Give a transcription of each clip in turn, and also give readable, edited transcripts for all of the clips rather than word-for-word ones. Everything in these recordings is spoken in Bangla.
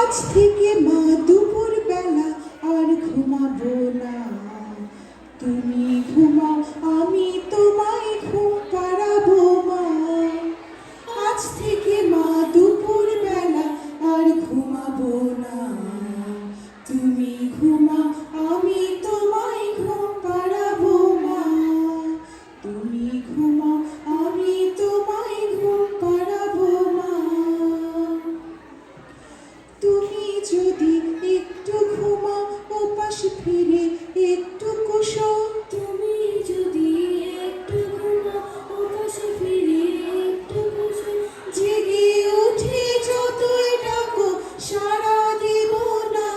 আজ থেকে মা দুপুর বেলা আর ঘুমাবো না, তুমি ঘুমাও আমি তোমায় ঘুম পাড়াবো মা। আজ থেকে মা দুপুর বেলা আর ঘুমাবো না, তুমি ঘুমাও আমি তোমায় ঘুম পাড়াবো মা। তুমি ঘুমাও আমি তোমায় ঘুম পাড়াবো মা। তুমি যদি একটু ঘুমাও ওপাশ ফিরে একটু কুশো, তুমি যদি একটু ঘুমাও ওপাশ ফিরে একটু কুশো, জেগে উঠে যতই ডাকো সাড়া দেব না।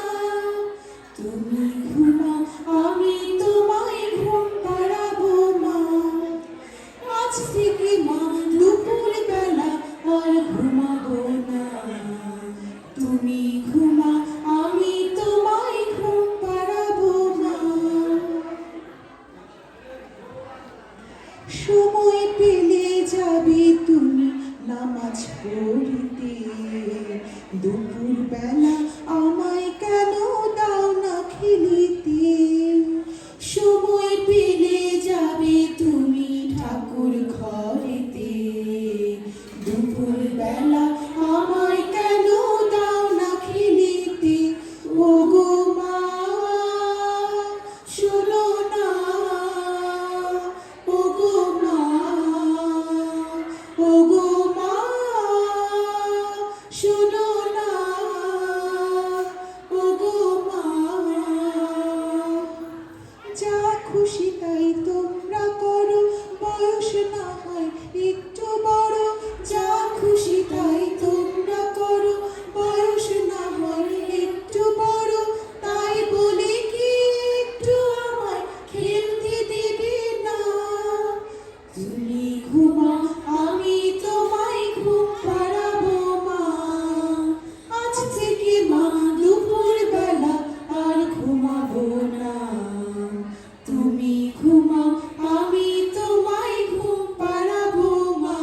তুমি ঘুমাও আমি তোমায় ঘুম পাড়াবো মা। আজ থেকে মা দুপুর বেলা আর ঘুমাবো না, তুমি ঘুমাও আমি তোমায় ঘুম পাড়াবো মা। সময় পেলে যাবে তুমি নামাজ পড়িতে, দুপুর বেলা আমায় কেন দাও না খেলিতে। সময় পেলে যাবে তুমি ঠাকুর ঘরেতে, দুপুর বেলা আমায় কেন দাও না খেলিতে। ওগো মা শোনো না, ওগো মা, ওগো মা শোনো না, ওগো মা। যা খুশি তাই তোমরা করো, বয়স না হয় একটু বড়। যা খুশি তাই তোমরা করো, বয়স না হয় একটু বড়। তাই বলে কি একটু আমায় খেলতে দেবে না। তুমি ঘুমাও আমি তোমায় ঘুম পাড়াবো মা। আজ থেকে মা দুপুর বেলা আর ঘুমাবো না, তুমি ঘুমাও আমি তোমায় ঘুম পাড়াবো মা।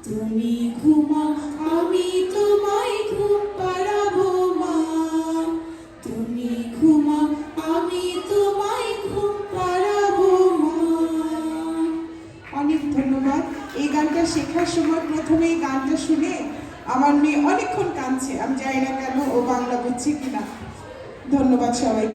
তুমি ঘুমাও আমি তোমায় ঘুম পাড়াবো মা। তুমি ঘুমাও আমি তোমায় ঘুম পাড়াবো মা। অনেক ধন্যবাদ। এই গানটা শেখার সময় প্রথমে এই গানটা শুনে আমার মেয়ে অনেকক্ষণ কাঁদছে, আমি জানি না কেন ও বাংলা বুঝছে কিনা। ধন্যবাদ সবাই।